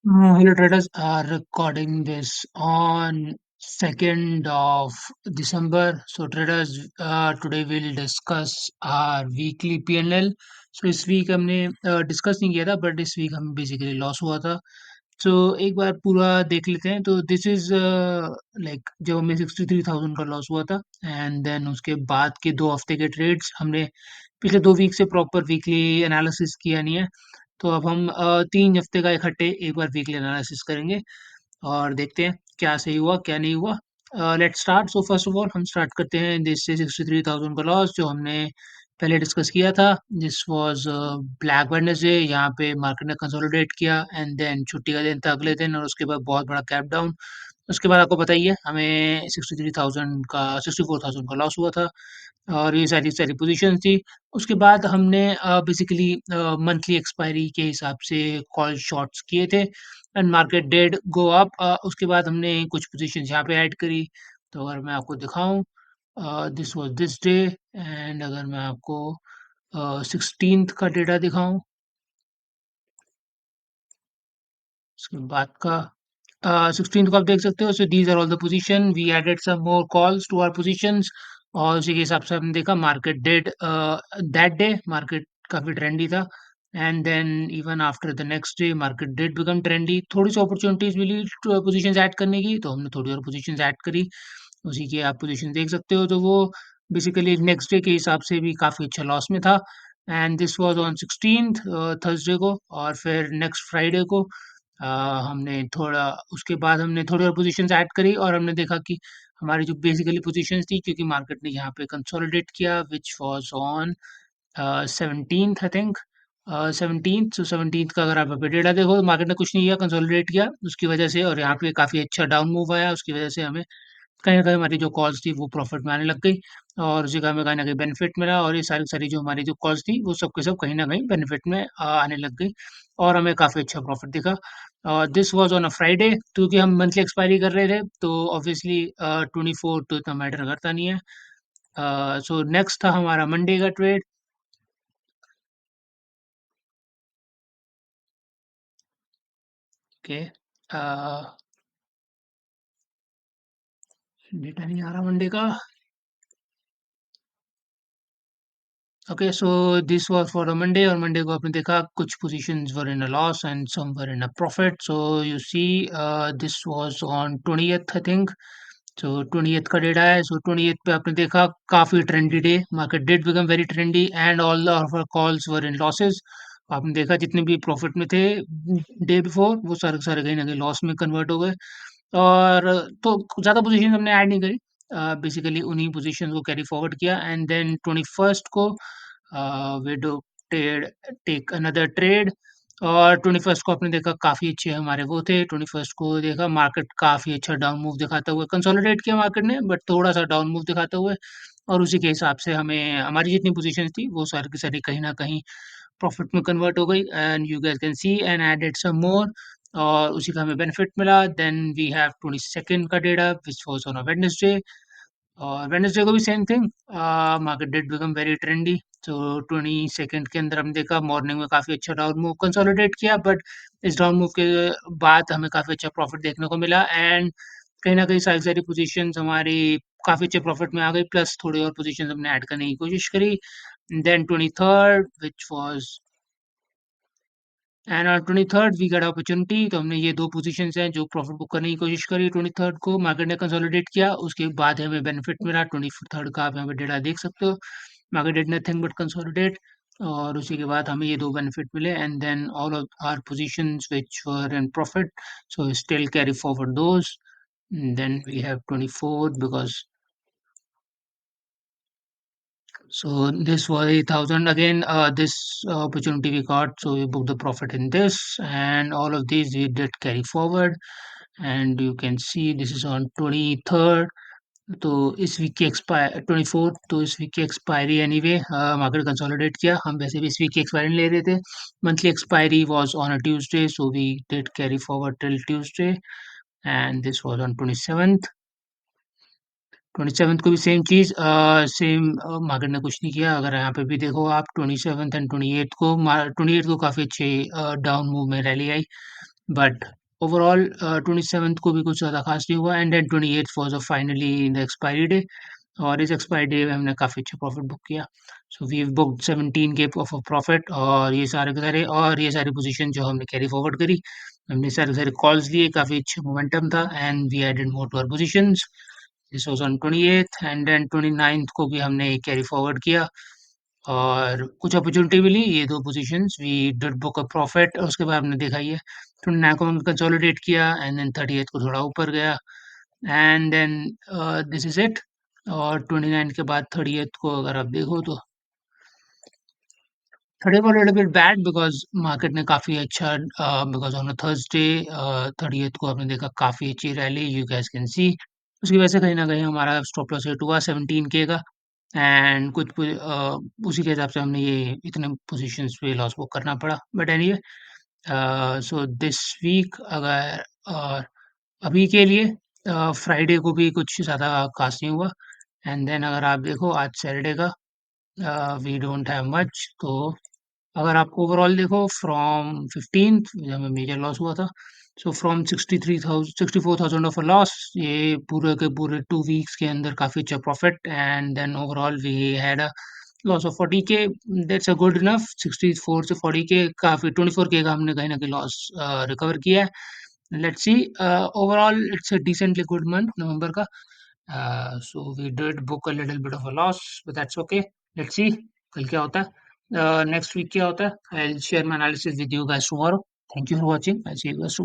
Hello traders are recording this on 2nd of December. So traders, today we'll discuss our weekly P&L. So इस week हमने discuss नहीं किया था but इस week हमें basically loss हुआ था. सो एक बार पूरा देख लेते हैं. तो दिस इज लाइक जब हमें 63,000 का लॉस हुआ था एंड देन उसके बाद के 2 हफ्ते के ट्रेड्स हमने पिछले 2 वीक से प्रॉपर वीकली एनालिसिस किया नहीं है. तो अब हम 3 हफ्ते का इकट्ठे एक बार वीकली एनालिसिस करेंगे और देखते हैं क्या सही हुआ क्या नहीं हुआ. Let's start. So first of all हम स्टार्ट करते हैं दिस से 63,000 का लॉस जो हमने पहले डिस्कस किया था. This was black Wednesday. यहाँ पे मार्केट ने कंसोलिडेट किया एंड देन छुट्टी का दिन था अगले दिन और उसके बाद बहुत बड़ा कैप डाउन. उसके बाद आपको पता ही है हमें 63,000 का 64,000 का लॉस हुआ था और ये सारी सारी पोजीशन थी. उसके बाद हमने बेसिकली मंथली एक्सपायरी के हिसाब से कॉल शॉट्स किए थे and market dead go up. उसके बाद हमने कुछ पोजीशंस यहाँ पे ऐड करी. तो अगर मैं आपको दिखाऊं, this was this day and अगर मैं आपको 16th का डेटा दिखाऊं उसके बाद का 16th को आप देख सकते हो. So these are all the position we added some more calls to our positions और उसी के हिसाब से हमने देखा market did that day. Market काफी ट्रेंडी था and then even after the next day market did become trendy. थोड़ी सी अपॉर्चुनिटीज मिली पोजीशंस ऐड करने की तो हमने थोड़ी और पोजीशंस ऐड करी. उसी की आप पोजीशन देख सकते हो. तो वो बेसिकली नेक्स्ट डे के हिसाब से भी काफी अच्छा लॉस में था and this was on 16th Thursday को. और फिर नेक्स्ट फ्राइडे को अ, हमने थोड़ा उसके बाद हमने थोड़ी और पोजीशंस ऐड करी और हमने देखा कि हमारी जो बेसिकली पोजीशंस थी क्योंकि मार्केट ने यहाँ पे कंसोलिडेट किया which was on 17th I think. 17th. So 17th का अगर आप अभी डेटा देखो तो मार्केट ने कुछ नहीं किया, कंसोलिडेट किया उसकी वजह से और यहाँ पे काफी अच्छा डाउन मूव आया. उसकी वजह से हमें कहीं न कहीं हमारी जो कॉल्स थी वो प्रॉफ़िट में आने लग गई और उसी का हमें कहीं न कहीं बेनिफिट मिला और ये सारी की सारी जो हमारी जो कॉल्स थी वो सब के सब कहीं न कहीं बेनिफिट में आने लग गई और हमें काफ़ी अच्छा प्रॉफ़िट दिखा. This was on a Friday क्योंकि हम मंथली एक्सपायरी कर रहे थे तो ऑब्वियसली 24 तो इतना मैटर करता नहीं है. सो नेक्स्ट था हमारा मंडे का ट्रेड. ओके. अ, डेटा नहीं आ रहा मंडे का. Okay. So this was for a Monday और मंडे को आपने देखा कुछ positions were in a loss and some were in a profit. So you see this was on 20th I think. सो 20th का डेटा है. सो 20th पे आपने देखा काफी trendy day. Market did become very trendy and all of our calls were in losses. आपने देखा जितने भी प्रॉफिट में थे डे बिफोर वो सारे के सारे कहीं ना कहीं लॉस में कन्वर्ट हो गए. और तो ज़्यादा पोजीशन हमने ऐड नहीं करी. बेसिकली उन्हीं पोजीशन को कैरी फॉरवर्ड किया एंड देन 21st को we did take another trade. और 21st को आपने देखा काफ़ी अच्छे हमारे वो थे. 21st को देखा मार्केट काफ़ी अच्छा डाउन मूव दिखाते हुए कंसोलिडेट किया मार्केट ने बट थोड़ा सा डाउन मूव दिखाते हुए और उसी के हिसाब से हमें हमारी जितनी पोजीशंस थी वो सारी की सारी कहीं न कहीं प्रॉफिट में कन्वर्ट हो गई and you guys can see and added some more और उसी का हमें बेनिफिट मिला. देन वी हैव 22nd का data which was on a Wednesday और वेडनेसडे को भी same thing. Market did become very trendy. तो 22nd के अंदर हमने देखा मॉर्निंग में काफी अच्छा डाउन मूव कंसोलिडेट किया बट इस डाउन मूव के बाद हमें काफी अच्छा प्रॉफिट देखने को मिला एंड कहीं ना कहीं सारी सारी पोजीशंस हमारी काफी अच्छे प्रॉफिट में आ गई प्लस थोड़ी और पोजीशंस हमने ऐड करने की कोशिश करी. Then 23rd which was and on 23rd we got opportunity. तो हमने ये 2 पोजीशंस हैं जो प्रॉफिट बुक करने की कोशिश करी. 23rd को मार्केट ने कंसोलिडेट किया उसके बाद हमें बेनिफिट मिला. 23rd का आप यहाँ पे डेटा देख सकते हो. Market did nothing but consolidate और उसी के बाद हमें ये 2 बेनिफिट मिले and then all of our positions which were in profit so still carry forward those. Then we have 24th because so this was 8,000 again. This opportunity we got, so we booked the profit in this, and all of these we did carry forward. And you can see this is on 23rd. तो इस week की expire 24th. तो इस week की expiry anyway market consolidate किया. हम वैसे भी इस वीक की एक्सपायरी नहीं ले रहे थे. Monthly expiry was on a Tuesday so we did carry forward till Tuesday and this was on 27th. 27th को भी सेम चीज़ सेम मार्केट ने कुछ नहीं किया. अगर यहाँ पे भी देखो आप 27th एंड 28th को 28th को काफ़ी अच्छे डाउन मूव में रैली आई बट ओवरऑल 27th को भी कुछ ज़्यादा खास नहीं हुआ, and then 28th was finally the expiry day, और इस एक्सपायरी डे में हमने काफ़ी अच्छा प्रॉफिट बुक किया। सो वी बुक्ड 17 के ऑफ प्रॉफिट, और ये सारे के सारे, और ये सारी पोजीशन जो हमने कैरी फॉरवर्ड करी, हमने सारे के सारे कॉल्स लिए, काफ़ी अच्छा मोमेंटम था, and we added more to our positions. This was on 28th, and then 29th को भी हमने कैरी फॉरवर्ड किया, और कुछ अपॉर्चुनिटी मिली, ये 2 positions we did book a profit, और उसके बाद हमने देखा ये 29 को हमने कंसोलिडेट किया, एंड देन 30th को थोड़ा ऊपर गया, and then this is it. और 29 के बाद 30th को अगर आप देखो तो 30th was a little bit bad because market ने काफ़ी अच्छा, because on a Thursday 30th को आपने देखा काफ़ी अच्छी रैली, यू गाइस कैन सी। उसकी वजह से कहीं न कहीं हमारा स्टॉप लॉस हिट हुआ 17 के का, एंड उसी के हिसाब से हमने ये इतने पोज़ीशंस पे लॉस बुक करना पड़ा। But anyway, so this week अगर अभी के लिए फ्राइडे को भी कुछ ज़्यादा ख़ास नहीं हुआ, एंड देन अगर आप देखो आज सैटरडे का, वी डोंट हैव मच। तो अगर आप ओवरऑल देखो फ्रॉम 15th हमें मेजर लॉस हुआ था, so from 64,000 of a loss, ये पूरे के पूरे 2 वीक्स के अंदर काफ़ी अच्छा profit, and then overall we had a loss of 40K। That's a good enough. 64 से 40K, काफ़ी 24K का हमने कहीं ना कहीं लॉस रिकवर किया है। Let's see, overall it's a decently good month November का। So we did book a little bit of a loss, but that's okay. Let's see कल क्या होता है, नेक्स्ट वीक क्या होता है। I'll share my analysis with you guys tomorrow. Thank you for watching. I'll see you guys tomorrow.